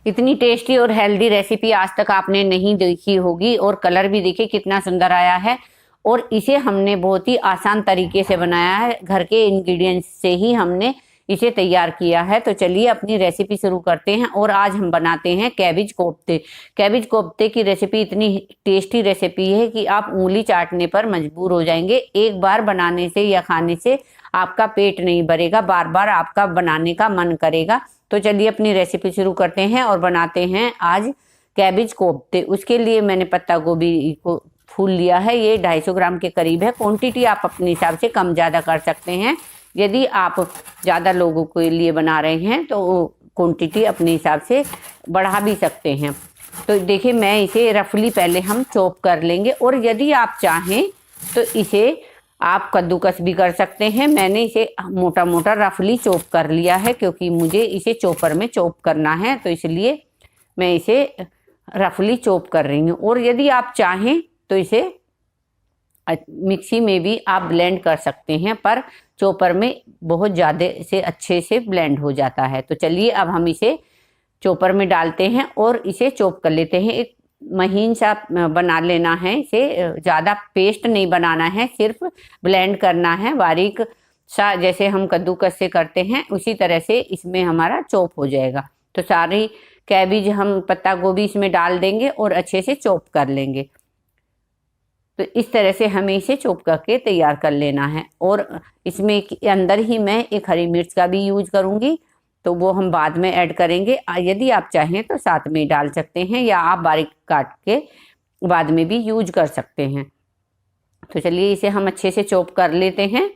इतनी टेस्टी और healthy recipe आज तक आपने नहीं देखी होगी। और कलर भी देखिए कितना सुंदर आया है। और इसे हमने बहुत ही आसान तरीके से बनाया है, घर के इंग्रेडिएंट्स से ही हमने इसे तैयार किया है। तो चलिए अपनी रेसिपी शुरू करते हैं। और आज हम बनाते हैं कैबिज कोफ्ते। कैबिज कोफ्ते की रेसिपी इतनी टेस्टी रेसिपी है कि आप उंगली चाटने पर मजबूर हो जाएंगे। एक बार बनाने से या खाने से आपका पेट नहीं भरेगा, बार बार आपका बनाने का मन करेगा। तो चलिए अपनी रेसिपी शुरू करते हैं और बनाते हैं आज कैबिज कोफ्ते। उसके लिए मैंने पत्ता गोभी को फूल लिया है, ये 250 ग्राम के करीब है। क्वांटिटी आप अपने हिसाब से कम ज़्यादा कर सकते हैं। यदि आप ज़्यादा लोगों के लिए बना रहे हैं तो क्वांटिटी अपने हिसाब से बढ़ा भी सकते हैं। तो देखिए मैं इसे रफली पहले हम चॉप कर लेंगे। और यदि आप चाहें तो इसे आप कद्दूकस भी कर सकते हैं। मैंने इसे मोटा मोटा रफली चॉप कर लिया है क्योंकि मुझे इसे चॉपर में चॉप करना है, तो इसलिए मैं इसे रफली चॉप कर रही हूँ। और यदि आप चाहें तो इसे मिक्सी में भी आप ब्लेंड कर सकते हैं, पर चॉपर में बहुत ज़्यादा से अच्छे से ब्लेंड हो जाता है। तो चलिए अब हम इसे चॉपर में डालते हैं और इसे चॉप कर लेते हैं। एक महीन सा बना लेना है इसे, ज़्यादा पेस्ट नहीं बनाना है, सिर्फ ब्लेंड करना है बारीक सा, जैसे हम कद्दूकस से करते हैं उसी तरह से इसमें हमारा चॉप हो जाएगा। तो सारी कैबिज हम पत्ता गोभी इसमें डाल देंगे और अच्छे से चॉप कर लेंगे। तो इस तरह से हमें इसे चॉप करके तैयार कर लेना है। और इसमें अंदर ही मैं एक हरी मिर्च का भी यूज करूँगी, तो वो हम बाद में ऐड करेंगे। यदि आप चाहें तो साथ में डाल सकते हैं या आप बारीक काट के बाद में भी यूज कर सकते हैं। तो चलिए इसे हम अच्छे से चॉप कर लेते हैं।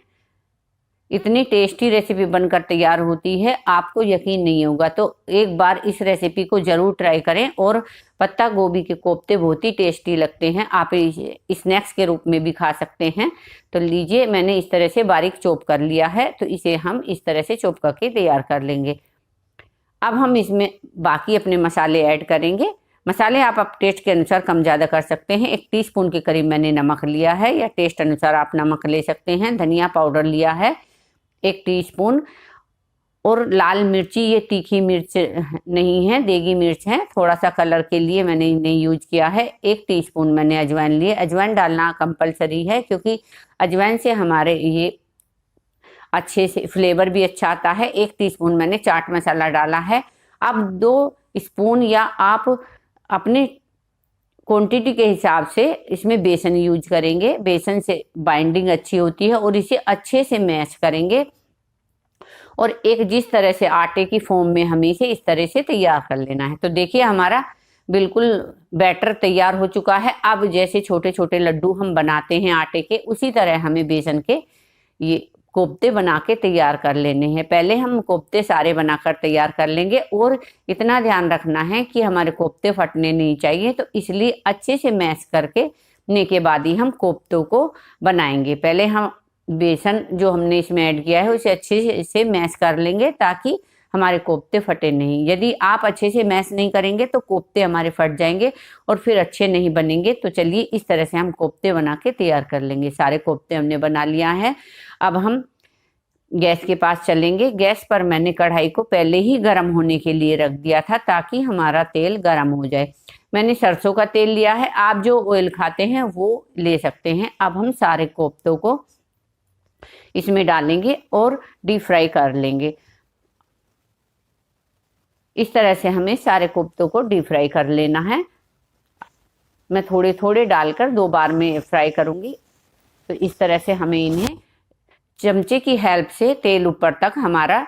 इतनी टेस्टी रेसिपी बनकर तैयार होती है, आपको यकीन नहीं होगा। तो एक बार इस रेसिपी को ज़रूर ट्राई करें। और पत्ता गोभी के कोफ्ते बहुत ही टेस्टी लगते हैं, आप इसे स्नैक्स के रूप में भी खा सकते हैं। तो लीजिए मैंने इस तरह से बारीक चॉप कर लिया है, तो इसे हम इस तरह से चॉप करके तैयार कर लेंगे। अब हम इसमें बाकी अपने मसाले ऐड करेंगे। मसाले आप टेस्ट के अनुसार कम ज़्यादा कर सकते हैं। 1 टीस्पून के करीब मैंने नमक लिया है, या टेस्ट अनुसार आप नमक ले सकते हैं। धनिया पाउडर लिया है 1 टीस्पून। और लाल मिर्ची, ये तीखी मिर्च नहीं है, देगी मिर्च है, थोड़ा सा कलर के लिए मैंने इन्हें यूज किया है। 1 टीस्पून मैंने अजवाइन लिए। अजवाइन डालना कंपलसरी है क्योंकि अजवाइन से हमारे ये अच्छे से फ्लेवर भी अच्छा आता है। 1 टीस्पून मैंने चाट मसाला डाला है। अब 2 स्पून या आप अपने क्वांटिटी के हिसाब से इसमें बेसन यूज करेंगे। बेसन से बाइंडिंग अच्छी होती है और इसे अच्छे से मैश करेंगे। और एक जिस तरह से आटे की फॉर्म में हमें इसे इस तरह से तैयार कर लेना है। तो देखिए हमारा बिल्कुल बैटर तैयार हो चुका है। अब जैसे छोटे छोटे लड्डू हम बनाते हैं आटे के, उसी तरह हमें बेसन के ये कोफ्ते बना के तैयार कर लेने हैं। पहले हम कोफ्ते सारे बनाकर तैयार कर लेंगे। और इतना ध्यान रखना है कि हमारे कोफ्ते फटने नहीं चाहिए, तो इसलिए अच्छे से मैश करके ने के बाद ही हम कोफ्तों को बनाएंगे। पहले हम बेसन जो हमने इसमें ऐड किया है उसे अच्छे से मैश कर लेंगे ताकि हमारे कोफ्ते फटे नहीं। यदि आप अच्छे से मैश नहीं करेंगे तो कोफ्ते हमारे फट जाएंगे और फिर अच्छे नहीं बनेंगे। तो चलिए इस तरह से हम कोफ्ते बना के तैयार कर लेंगे। सारे कोफ्ते हमने बना लिया है। अब हम गैस के पास चलेंगे। गैस पर मैंने कढ़ाई को पहले ही गर्म होने के लिए रख दिया था ताकि हमारा तेल गर्म हो जाए। मैंने सरसों का तेल लिया है, आप जो ऑयल खाते हैं वो ले सकते हैं। अब हम सारे कोफ्तों को इसमें डालेंगे और डीप फ्राई कर लेंगे। इस तरह से हमें सारे कोफ्तों को डीप फ्राई कर लेना है। मैं थोड़े थोड़े डालकर 2 बार में फ्राई करूंगी। तो इस तरह से हमें इन्हें चमचे की हेल्प से तेल ऊपर तक हमारा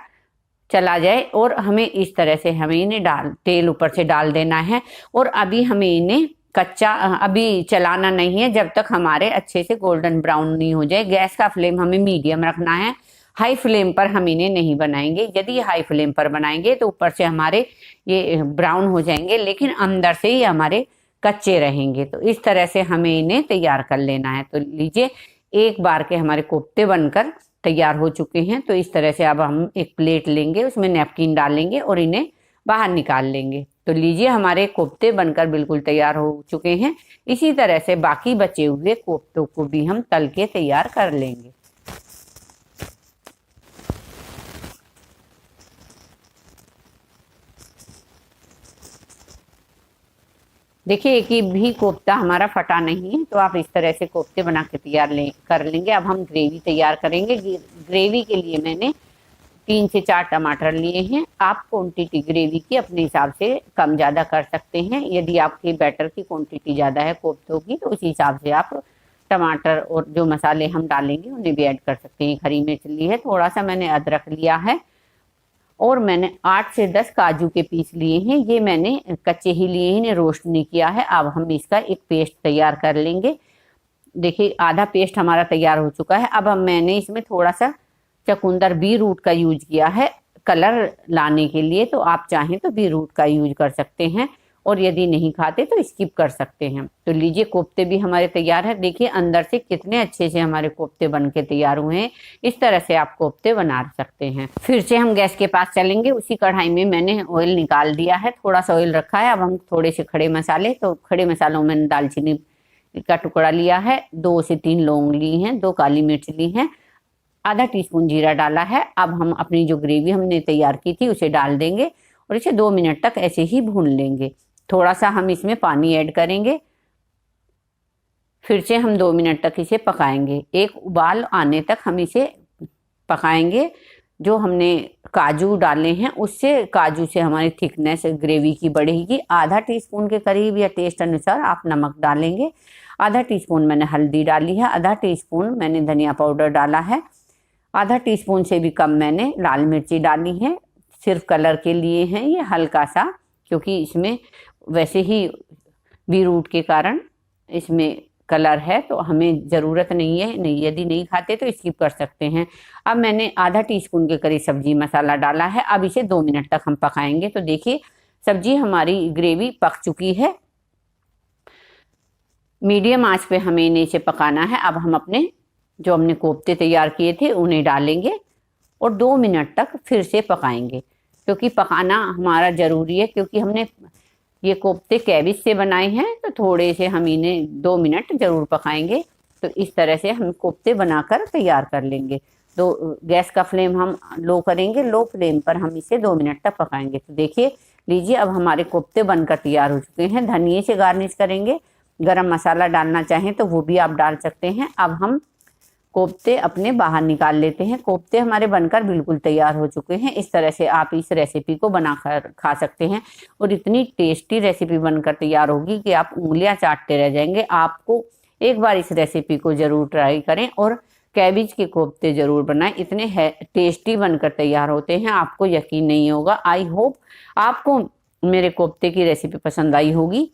चला जाए और हमें इस तरह से हमें इन्हें तेल ऊपर से डाल देना है। और अभी हमें इन्हें कच्चा अभी चलाना नहीं है जब तक हमारे अच्छे से गोल्डन ब्राउन नहीं हो जाए। गैस का फ्लेम हमें मीडियम रखना है, हाई फ्लेम पर हम इन्हें नहीं बनाएंगे। यदि हाई फ्लेम पर बनाएंगे तो ऊपर से हमारे ये ब्राउन हो जाएंगे लेकिन अंदर से ही हमारे कच्चे रहेंगे। तो इस तरह से हमें इन्हें तैयार कर लेना है। तो लीजिए एक बार के हमारे कोफ्ते बनकर तैयार हो चुके हैं। तो इस तरह से अब हम एक प्लेट लेंगे, उसमें नैपकिन डालेंगे और इन्हें बाहर निकाल लेंगे। तो लीजिए हमारे कोफ्ते बनकर बिल्कुल तैयार हो चुके हैं। इसी तरह से बाकी बचे हुए कोफ्तों को भी हम तल के तैयार कर लेंगे। देखिए एक ही भी कोफ्ता हमारा फटा नहीं है, तो आप इस तरह से कोफ्ते बना के तैयार कर लेंगे। अब हम ग्रेवी तैयार करेंगे। ग्रेवी के लिए मैंने 3 से 4 टमाटर लिए हैं। आप क्वांटिटी ग्रेवी की अपने हिसाब से कम ज़्यादा कर सकते हैं। यदि आपके बैटर की क्वांटिटी ज़्यादा है कोफ्तों की, तो उसी हिसाब से आप टमाटर और जो मसाले हम डालेंगे उन्हें भी ऐड कर सकते हैं। हरी मिर्च ली है, थोड़ा सा मैंने अदरक लिया है, और मैंने 8 से 10 काजू के पीस लिए हैं। ये मैंने कच्चे ही लिए हैं, इन्हें रोस्ट नहीं किया है। अब हम इसका एक पेस्ट तैयार कर लेंगे। देखिए आधा पेस्ट हमारा तैयार हो चुका है। अब मैंने इसमें थोड़ा सा चुकंदर बीट का यूज किया है कलर लाने के लिए, तो आप चाहें तो बीट का यूज कर सकते हैं, और यदि नहीं खाते तो स्किप कर सकते हैं। तो लीजिए कोफ्ते भी हमारे तैयार है। देखिए अंदर से कितने अच्छे से हमारे कोफ्ते बन के तैयार हुए हैं। इस तरह से आप कोफ्ते बना सकते हैं। फिर से हम गैस के पास चलेंगे। उसी कढ़ाई में मैंने ऑयल निकाल दिया है, थोड़ा सा ऑयल रखा है। अब हम थोड़े से खड़े मसाले, तो खड़े मसालों में मैंने दालचीनी का टुकड़ा लिया है, 2 से 3 लौंग ली हैं, 2 काली मिर्च ली हैं, आधा टीस्पून जीरा डाला है। अब हम अपनी जो ग्रेवी हमने तैयार की थी उसे डाल देंगे और इसे 2 मिनट तक ऐसे ही भून लेंगे। थोड़ा सा हम इसमें पानी ऐड करेंगे। फिर से हम 2 मिनट तक इसे पकाएंगे। एक उबाल आने तक हम इसे पकाएंगे। जो हमने काजू डाले हैं उससे, काजू से हमारी थिकनेस ग्रेवी की बढ़ेगी। आधा टीस्पून के करीब या टेस्ट अनुसार आप नमक डालेंगे। आधा टीस्पून मैंने हल्दी डाली है, आधा टीस्पून मैंने धनिया पाउडर डाला है, आधा टीस्पून से भी कम मैंने लाल मिर्ची डाली है। सिर्फ कलर के लिए हैं ये, हल्का सा, क्योंकि इसमें वैसे ही बीट के कारण इसमें कलर है, तो हमें ज़रूरत नहीं है। नहीं, यदि नहीं खाते तो स्किप कर सकते हैं। अब मैंने आधा टीस्पून के करीब सब्जी मसाला डाला है। अब इसे 2 मिनट तक हम पकाएंगे। तो देखिए सब्जी हमारी ग्रेवी पक चुकी है। मीडियम आंच पे हमें इसे पकाना है। अब हम अपने जो हमने कोफ्ते तैयार किए थे उन्हें डालेंगे और 2 मिनट तक फिर से पकाएंगे, क्योंकि पकाना हमारा ज़रूरी है। क्योंकि हमने ये कोफ्ते कैबिज से बनाए हैं, तो थोड़े से हम इन्हें 2 मिनट ज़रूर पकाएंगे। तो इस तरह से हम कोफ्ते बनाकर तैयार कर लेंगे। तो गैस का फ्लेम हम लो करेंगे, लो फ्लेम पर हम इसे 2 मिनट तक पकाएंगे। तो देखिए लीजिए अब हमारे कोफ्ते बनकर तैयार हो चुके हैं। धनिए से गार्निश करेंगे। गरम मसाला डालना चाहें तो वो भी आप डाल सकते हैं। अब हम कोफ्ते अपने बाहर निकाल लेते हैं। कोफ्ते हमारे बनकर बिल्कुल तैयार हो चुके हैं। इस तरह से आप इस रेसिपी को बनाकर खा सकते हैं और इतनी टेस्टी रेसिपी बनकर तैयार होगी कि आप उंगलियां चाटते रह जाएंगे। आपको एक बार इस रेसिपी को ज़रूर ट्राई करें और कैबिज के कोफ्ते ज़रूर बनाएं। इतने टेस्टी बनकर तैयार होते हैं, आपको यकीन नहीं होगा। आई होप आपको मेरे कोफ्ते की रेसिपी पसंद आई होगी।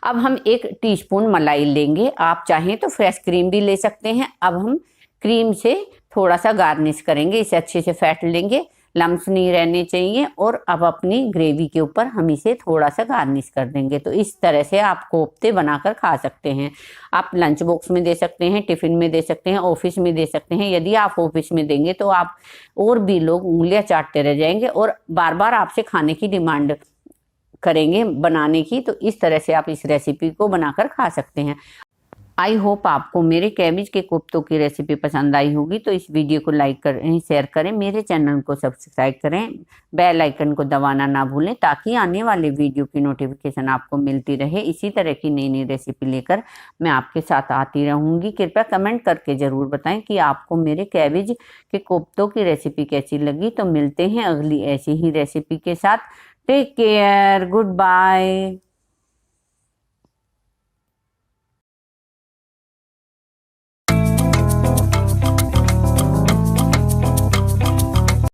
अब हम 1 टीस्पून मलाई लेंगे। आप चाहें तो फ्रेश क्रीम भी ले सकते हैं। अब हम क्रीम से थोड़ा सा गार्निश करेंगे। इसे अच्छे से फेंट लेंगे, लम्स नहीं रहने चाहिए। और अब अपनी ग्रेवी के ऊपर हम इसे थोड़ा सा गार्निश कर देंगे। तो इस तरह से आप कोफ्ते बनाकर खा सकते हैं। आप लंच बॉक्स में दे सकते हैं, टिफ़िन में दे सकते हैं, ऑफिस में दे सकते हैं। यदि आप ऑफिस में देंगे तो आप और भी लोग उंगलियां चाटते रह जाएंगे और बार बार आपसे खाने की डिमांड करेंगे बनाने की। तो इस तरह से आप इस रेसिपी को बनाकर खा सकते हैं। आई होप आपको मेरे कैबिज के कोफ्तों की रेसिपी पसंद आई होगी। तो इस वीडियो को लाइक करें, शेयर करें, मेरे चैनल को सब्सक्राइब करें, बेल आइकन को दबाना ना भूलें, ताकि आने वाले वीडियो की नोटिफिकेशन आपको मिलती रहे। इसी तरह की नई नई रेसिपी लेकर मैं आपके साथ आती रहूँगी। कृपया कमेंट करके ज़रूर बताएं कि आपको मेरे कैबिज के कोफ्तों की रेसिपी कैसी लगी। तो मिलते हैं अगली ऐसी ही रेसिपी के साथ। Take care, good bye.